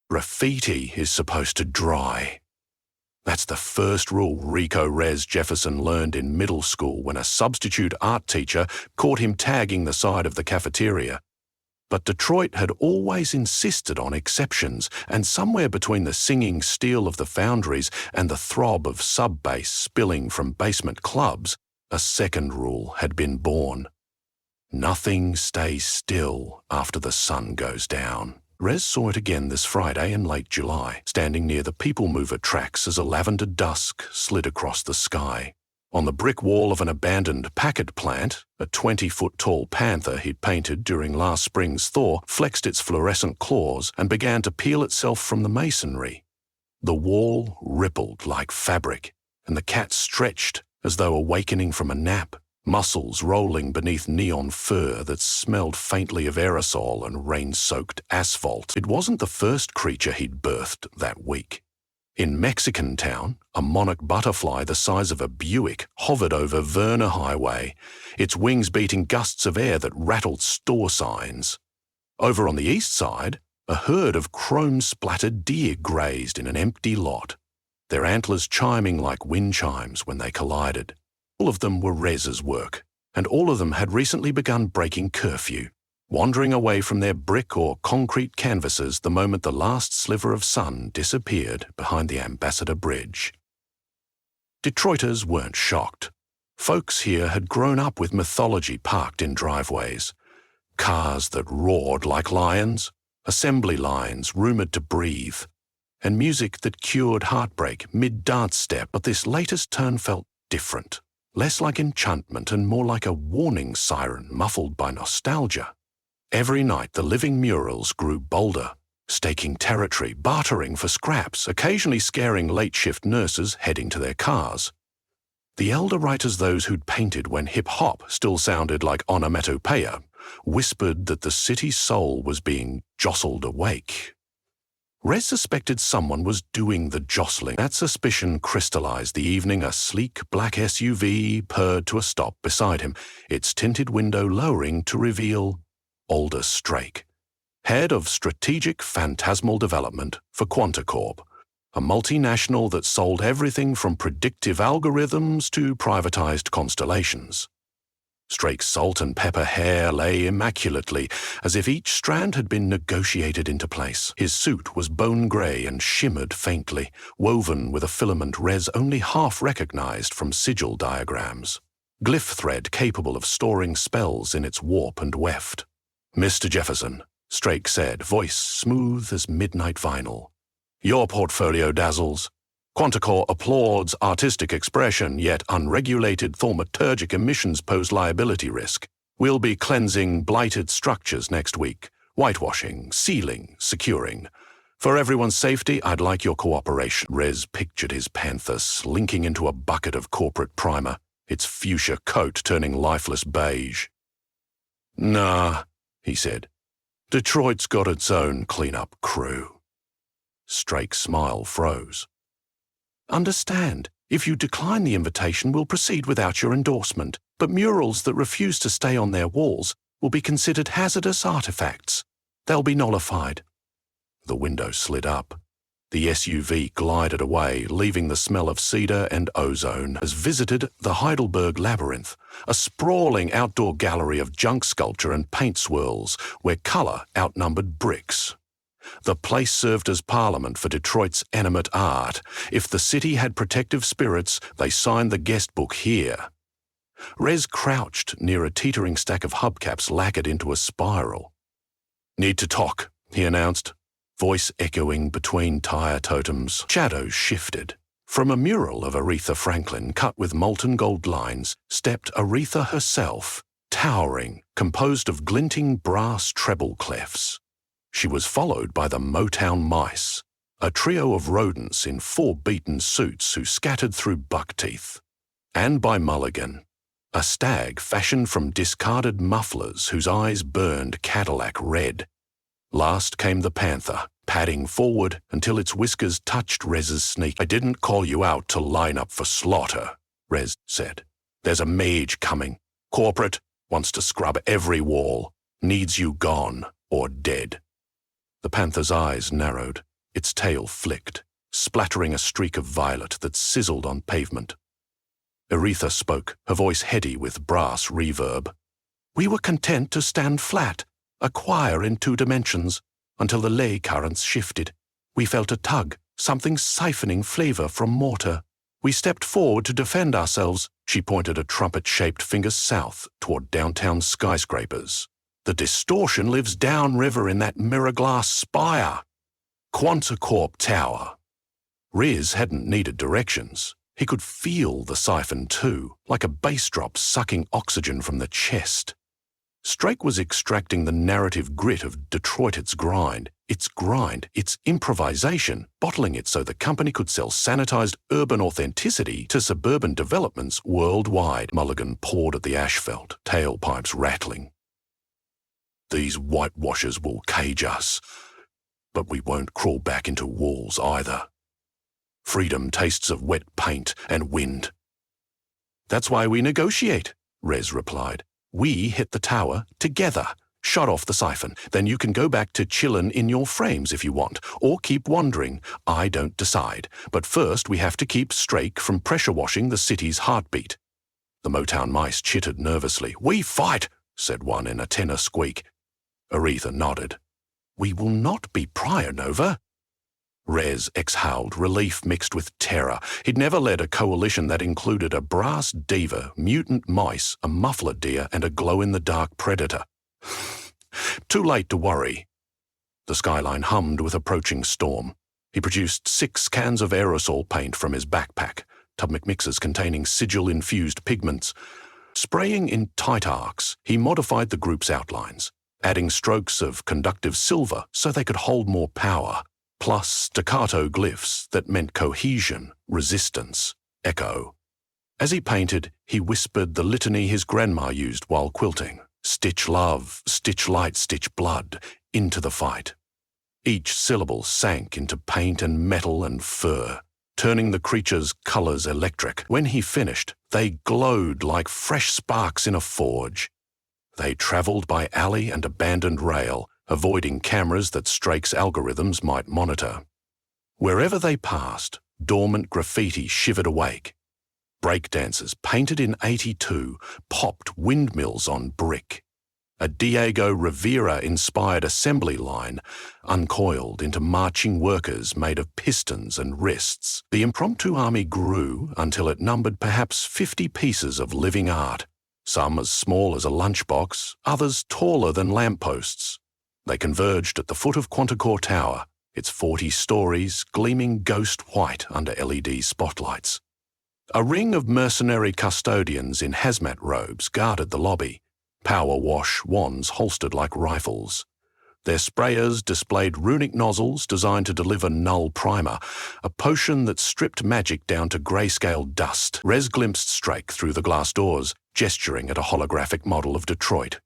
Graffiti is supposed to dry. That's the first rule Rico Rez Jefferson learned in middle school when a substitute art teacher caught him tagging the side of the cafeteria. But Detroit had always insisted on exceptions, and somewhere between the singing steel of the foundries and the throb of sub-bass spilling from basement clubs, a second rule had been born. Nothing stays still after the sun goes down. Rez saw it again this Friday in late July, standing near the People Mover tracks as a lavender dusk slid across the sky. On the brick wall of an abandoned packet plant, a 20-foot-tall panther he'd painted during last spring's thaw flexed its fluorescent claws and began to peel itself from the masonry. The wall rippled like fabric, and the cat stretched as though awakening from a nap, muscles rolling beneath neon fur that smelled faintly of aerosol and rain-soaked asphalt. It wasn't the first creature he'd birthed that week. In Mexican Town, a monarch butterfly the size of a Buick hovered over Verner Highway, its wings beating gusts of air that rattled store signs. Over on the east side, a herd of chrome-splattered deer grazed in an empty lot, their antlers chiming like wind chimes when they collided. All of them were Rez's work, and all of them had recently begun breaking curfew, wandering away from their brick or concrete canvases the moment the last sliver of sun disappeared behind the Ambassador Bridge. Detroiters weren't shocked. Folks here had grown up with mythology parked in driveways, cars that roared like lions, assembly lines rumoured to breathe, and music that cured heartbreak mid-dance step. But this latest turn felt different, less like enchantment and more like a warning siren muffled by nostalgia. Every night the living murals grew bolder, staking territory, bartering for scraps, occasionally scaring late-shift nurses heading to their cars. The elder writers, those who'd painted when hip-hop still sounded like onomatopoeia, whispered that the city's soul was being jostled awake. Rez suspected someone was doing the jostling. That suspicion crystallized the evening a sleek black SUV purred to a stop beside him, its tinted window lowering to reveal Aldous Strake, head of strategic phantasmal development for Quanticorp, a multinational that sold everything from predictive algorithms to privatized constellations. Strake's salt and pepper hair lay immaculately, as if each strand had been negotiated into place. His suit was bone grey and shimmered faintly, woven with a filament Rez only half recognized from sigil diagrams, glyph thread capable of storing spells in its warp and weft. "Mr. Jefferson," Strake said, voice smooth as midnight vinyl, "your portfolio dazzles. Quanticore applauds artistic expression, yet unregulated thaumaturgic emissions pose liability risk. We'll be cleansing blighted structures next week, whitewashing, sealing, securing. For everyone's safety, I'd like your cooperation." Rez pictured his panther slinking into a bucket of corporate primer, its fuchsia coat turning lifeless beige. "Nah," he said. "Detroit's got its own cleanup crew." Strake's smile froze. "Understand, if you decline the invitation, we'll proceed without your endorsement, but murals that refuse to stay on their walls will be considered hazardous artifacts. They'll be nullified." The window slid up. The SUV glided away, leaving the smell of cedar and ozone, as visited the Heidelberg Labyrinth, a sprawling outdoor gallery of junk sculpture and paint swirls where colour outnumbered bricks. The place served as parliament for Detroit's animate art. If the city had protective spirits, they signed the guest book here. Rez crouched near a teetering stack of hubcaps lacquered into a spiral. "Need to talk," he announced, voice echoing between tire totems. Shadows shifted. From a mural of Aretha Franklin cut with molten gold lines stepped Aretha herself, towering, composed of glinting brass treble clefs. She was followed by the Motown Mice, a trio of rodents in 4-beaten suits who scattered through buck teeth, and by Mulligan, a stag fashioned from discarded mufflers whose eyes burned Cadillac red. Last came the panther, padding forward until its whiskers touched Rez's sneak. "I didn't call you out to line up for slaughter," Rez said. "There's a mage coming. Corporate, wants to scrub every wall, needs you gone or dead." The panther's eyes narrowed. Its tail flicked, splattering a streak of violet that sizzled on pavement. Aretha spoke, her voice heady with brass reverb. We were content to stand flat, a choir in 2 dimensions, until the ley currents shifted. We felt a tug, something siphoning flavor from mortar. We stepped forward to defend ourselves. She pointed a trumpet-shaped finger south toward downtown skyscrapers. The distortion lives downriver in that mirror-glass spire. Quanticorp Tower. Riz hadn't needed directions. He could feel the siphon too, like a bass drop sucking oxygen from the chest. Strake was extracting the narrative grit of Detroit's grind, its improvisation, bottling it so the company could sell sanitized urban authenticity to suburban developments worldwide. Mulligan pawed at the asphalt, tailpipes rattling. These whitewashers will cage us, but we won't crawl back into walls either. Freedom tastes of wet paint and wind. That's why we negotiate, Rez replied. We hit the tower together, shut off the siphon. Then you can go back to chillin' in your frames if you want, or keep wandering. I don't decide. But first we have to keep Strake from pressure washing the city's heartbeat. The Motown mice chittered nervously. We fight, said one in a tenor squeak. Aretha nodded. We will not be Prior Nova. Rez exhaled, relief mixed with terror. He'd never led a coalition that included a brass diva, mutant mice, a muffler deer, and a glow-in-the-dark predator. Too late to worry. The skyline hummed with approaching storm. He produced 6 cans of aerosol paint from his backpack, tub mixers containing sigil-infused pigments. Spraying in tight arcs, he modified the group's outlines, adding strokes of conductive silver so they could hold more power, plus staccato glyphs that meant cohesion, resistance, echo. As he painted, he whispered the litany his grandma used while quilting. Stitch love, stitch light, stitch blood, into the fight. Each syllable sank into paint and metal and fur, turning the creatures' colors electric. When he finished, they glowed like fresh sparks in a forge. They traveled by alley and abandoned rail, avoiding cameras that Strake's algorithms might monitor. Wherever they passed, dormant graffiti shivered awake. Breakdancers painted in '82 popped windmills on brick. A Diego Rivera-inspired assembly line uncoiled into marching workers made of pistons and wrists. The impromptu army grew until it numbered perhaps 50 pieces of living art, some as small as a lunchbox, others taller than lampposts. They converged at the foot of Quanticorp Tower, its 40 stories gleaming ghost white under LED spotlights. A ring of mercenary custodians in hazmat robes guarded the lobby, power wash wands holstered like rifles. Their sprayers displayed runic nozzles designed to deliver null primer, a potion that stripped magic down to grayscale dust. Rez glimpsed Strake through the glass doors, gesturing at a holographic model of Detroit.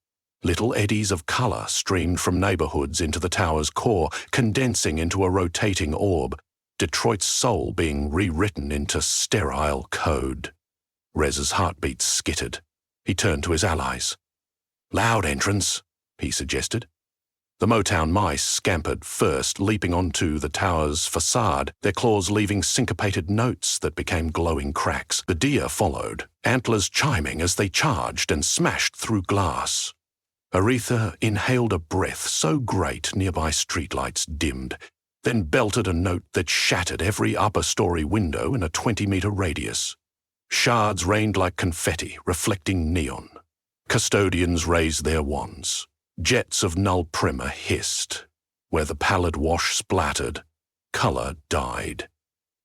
Little eddies of color streamed from neighborhoods into the tower's core, condensing into a rotating orb, Detroit's soul being rewritten into sterile code. Rez's heartbeat skittered. He turned to his allies. Loud entrance, he suggested. The Motown mice scampered first, leaping onto the tower's facade, their claws leaving syncopated notes that became glowing cracks. The deer followed, antlers chiming as they charged and smashed through glass. Aretha inhaled a breath so great nearby streetlights dimmed, then belted a note that shattered every upper-story window in a 20-meter radius. Shards rained like confetti, reflecting neon. Custodians raised their wands. Jets of null primer hissed. Where the pallid wash splattered, color died.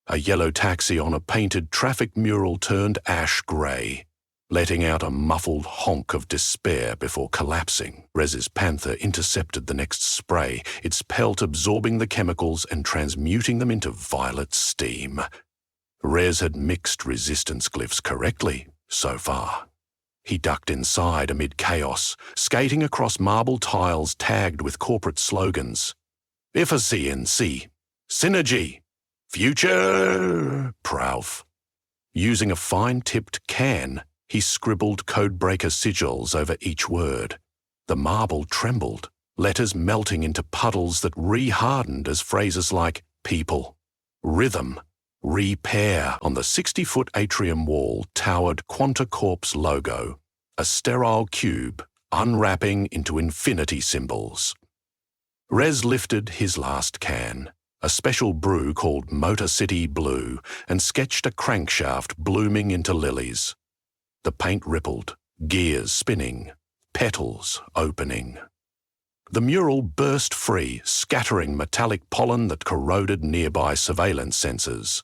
A yellow taxi on a painted traffic mural turned ash gray, letting out a muffled honk of despair before collapsing. Rez's Panther intercepted the next spray, its pelt absorbing the chemicals and transmuting them into violet steam. Rez had mixed resistance glyphs correctly, so far. He ducked inside amid chaos, skating across marble tiles tagged with corporate slogans. Efficiency, synergy, future, Prouf. Using a fine-tipped can, he scribbled codebreaker sigils over each word. The marble trembled, letters melting into puddles that re-hardened as phrases like people. Rhythm. Repair. On the 60-foot atrium wall towered Quanta Corp's logo, a sterile cube unwrapping into infinity symbols. Rez lifted his last can, a special brew called Motor City Blue, and sketched a crankshaft blooming into lilies. The paint rippled, gears spinning, petals opening. The mural burst free, scattering metallic pollen that corroded nearby surveillance sensors.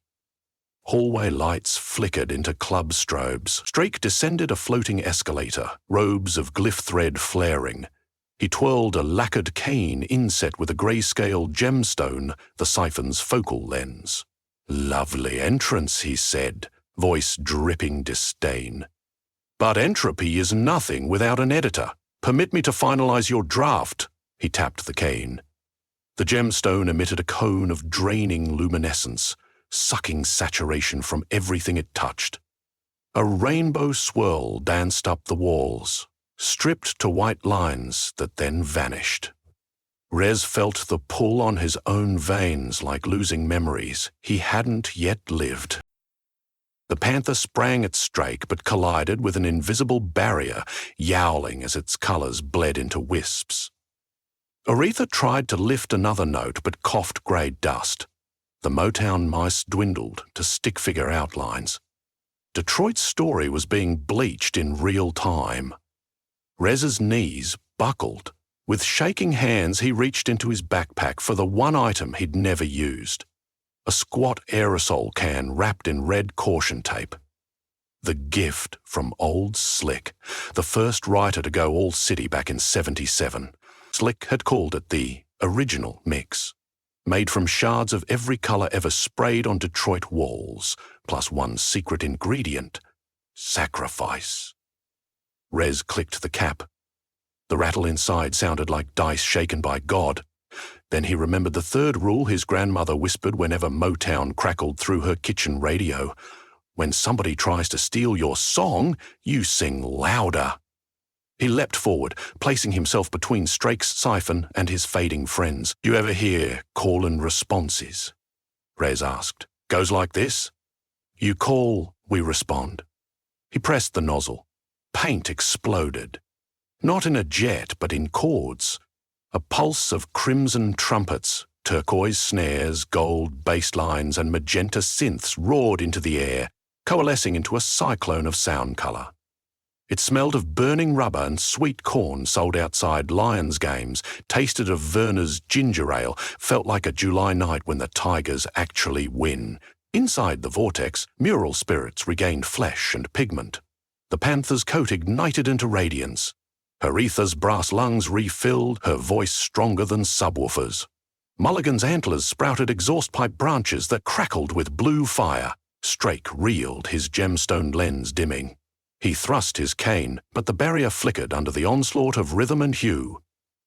Hallway lights flickered into club strobes. Strake descended a floating escalator, robes of glyph thread flaring. He twirled a lacquered cane inset with a grayscale gemstone, the siphon's focal lens. "Lovely entrance," he said, voice dripping disdain. "But entropy is nothing without an editor. Permit me to finalize your draft." He tapped the cane. The gemstone emitted a cone of draining luminescence, sucking saturation from everything it touched. A rainbow swirl danced up the walls, stripped to white lines that then vanished. Rez felt the pull on his own veins like losing memories he hadn't yet lived. The panther sprang at Strake but collided with an invisible barrier, yowling as its colors bled into wisps. Aretha tried to lift another note but coughed grey dust. The Motown mice dwindled to stick-figure outlines. Detroit's story was being bleached in real time. Rez's knees buckled. With shaking hands, he reached into his backpack for the one item he'd never used. A squat aerosol can wrapped in red caution tape. The gift from old Slick, the first writer to go all city back in '77. Slick had called it the original mix, made from shards of every color ever sprayed on Detroit walls, plus one secret ingredient: sacrifice. Rez clicked the cap. The rattle inside sounded like dice shaken by God. Then he remembered the third rule his grandmother whispered whenever Motown crackled through her kitchen radio. When somebody tries to steal your song, you sing louder. He leapt forward, placing himself between Strake's siphon and his fading friends. "You ever hear call and responses?" Rez asked. "Goes like this. You call, we respond." He pressed the nozzle. Paint exploded. Not in a jet, but in chords. A pulse of crimson trumpets, turquoise snares, gold bass lines, and magenta synths roared into the air, coalescing into a cyclone of sound color. It smelled of burning rubber and sweet corn sold outside Lions games, tasted of Werner's ginger ale, felt like a July night when the Tigers actually win. Inside the vortex, mural spirits regained flesh and pigment. The panther's coat ignited into radiance. Aretha's brass lungs refilled, her voice stronger than subwoofers. Mulligan's antlers sprouted exhaust pipe branches that crackled with blue fire. Strake reeled, his gemstone lens dimming. He thrust his cane, but the barrier flickered under the onslaught of rhythm and hue.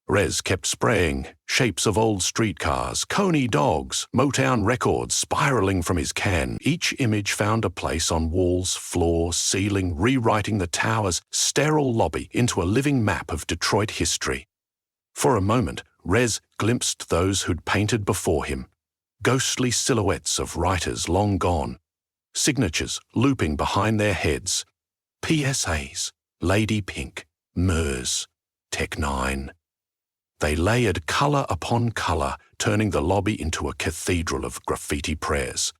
Rez kept spraying, shapes of old streetcars, coney dogs, Motown records spiraling from his can. Each image found a place on walls, floor, ceiling, rewriting the tower's sterile lobby into a living map of Detroit history. For a moment, Rez glimpsed those who'd painted before him, ghostly silhouettes of writers long gone, signatures looping behind their heads. PSAs, Lady Pink, Murs, Tech 9. They layered colour upon colour, turning the lobby into a cathedral of graffiti prayers.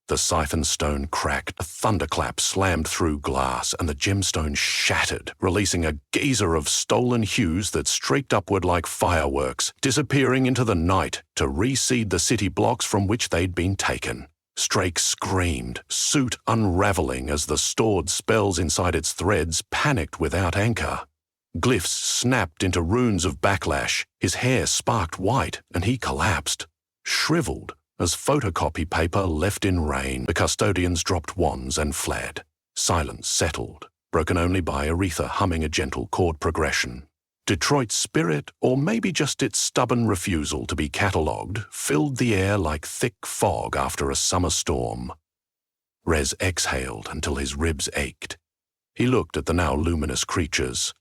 The siphon stone cracked, a thunderclap slammed through glass, and the gemstone shattered, releasing a geyser of stolen hues that streaked upward like fireworks, disappearing into the night to reseed the city blocks from which they'd been taken. Strake screamed, suit unraveling as the stored spells inside its threads panicked without anchor. Glyphs snapped into runes of backlash, his hair sparked white, and he collapsed, shriveled, as photocopy paper left in rain. The custodians dropped wands and fled. Silence settled, broken only by Aretha humming a gentle chord progression. Detroit's spirit, or maybe just its stubborn refusal to be catalogued, filled the air like thick fog after a summer storm. Rez exhaled until his ribs ached. He looked at the now luminous creatures.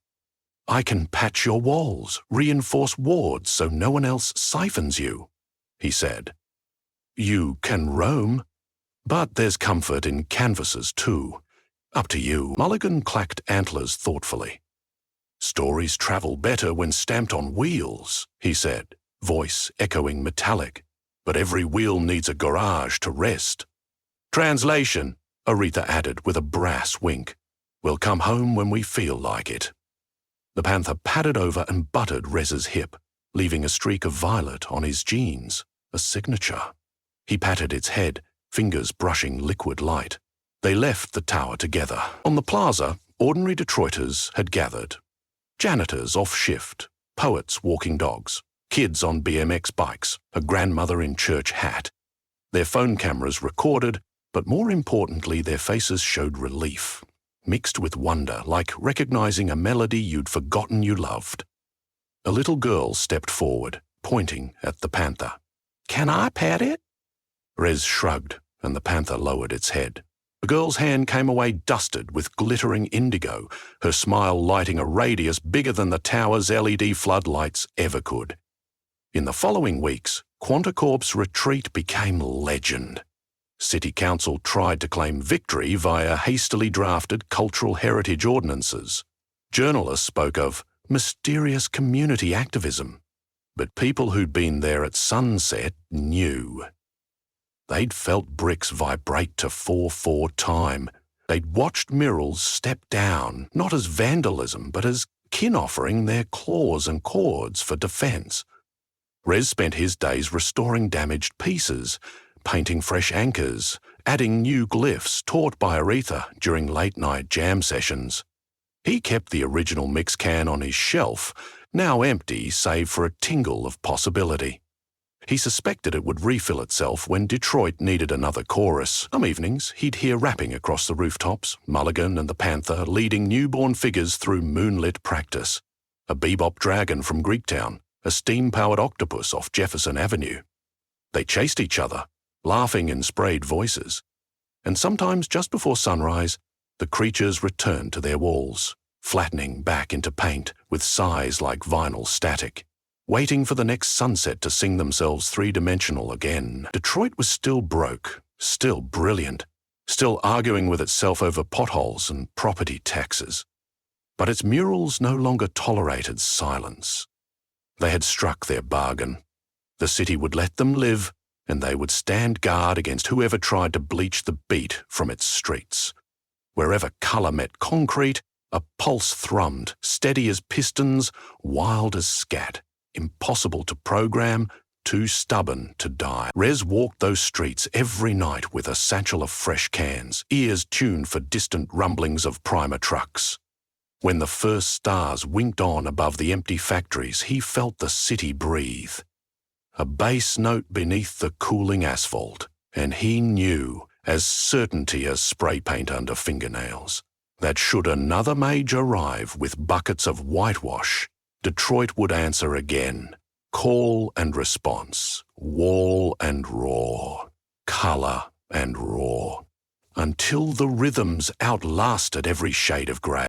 "I can patch your walls, reinforce wards so no one else siphons you," he said. You can roam, but there's comfort in canvases too. Up to you. Mulligan clacked antlers thoughtfully. Stories travel better when stamped on wheels, he said, voice echoing metallic. But every wheel needs a garage to rest. Translation, Aretha added with a brass wink. We'll come home when we feel like it. The panther padded over and butted Rez's hip, leaving a streak of violet on his jeans, a signature. He patted its head, fingers brushing liquid light. They left the tower together. On the plaza, ordinary Detroiters had gathered. Janitors off shift, poets walking dogs, kids on BMX bikes, a grandmother in church hat. Their phone cameras recorded, but more importantly, their faces showed relief, mixed with wonder, like recognizing a melody you'd forgotten you loved. A little girl stepped forward, pointing at the panther. Can I pet it? Rez shrugged, and the panther lowered its head. The girl's hand came away dusted with glittering indigo, her smile lighting a radius bigger than the tower's LED floodlights ever could. In the following weeks, Quanticorp's retreat became legend. City Council tried to claim victory via hastily drafted cultural heritage ordinances. Journalists spoke of mysterious community activism. But people who'd been there at sunset knew. They'd felt bricks vibrate to 4/4 time. They'd watched murals step down, not as vandalism, but as kin offering their claws and cords for defense. Rez spent his days restoring damaged pieces, painting fresh anchors, adding new glyphs taught by Aretha during late-night jam sessions. He kept the original mix can on his shelf, now empty save for a tingle of possibility. He suspected it would refill itself when Detroit needed another chorus. Some evenings, he'd hear rapping across the rooftops, Mulligan and the Panther leading newborn figures through moonlit practice. A bebop dragon from Greektown, a steam-powered octopus off Jefferson Avenue. They chased each other, laughing in sprayed voices. And sometimes just before sunrise, the creatures returned to their walls, flattening back into paint with sighs like vinyl static. Waiting for the next sunset to sing themselves three-dimensional again. Detroit was still broke, still brilliant, still arguing with itself over potholes and property taxes. But its murals no longer tolerated silence. They had struck their bargain. The city would let them live, and they would stand guard against whoever tried to bleach the beat from its streets. Wherever colour met concrete, a pulse thrummed, steady as pistons, wild as scat. Impossible to program, too stubborn to die. Rez walked those streets every night with a satchel of fresh cans, ears tuned for distant rumblings of primer trucks. When the first stars winked on above the empty factories, he felt the city breathe. A bass note beneath the cooling asphalt, and he knew, as certainty as spray paint under fingernails, that should another mage arrive with buckets of whitewash, Detroit would answer again. Call and response, wall and roar, colour and roar, until the rhythms outlasted every shade of grey.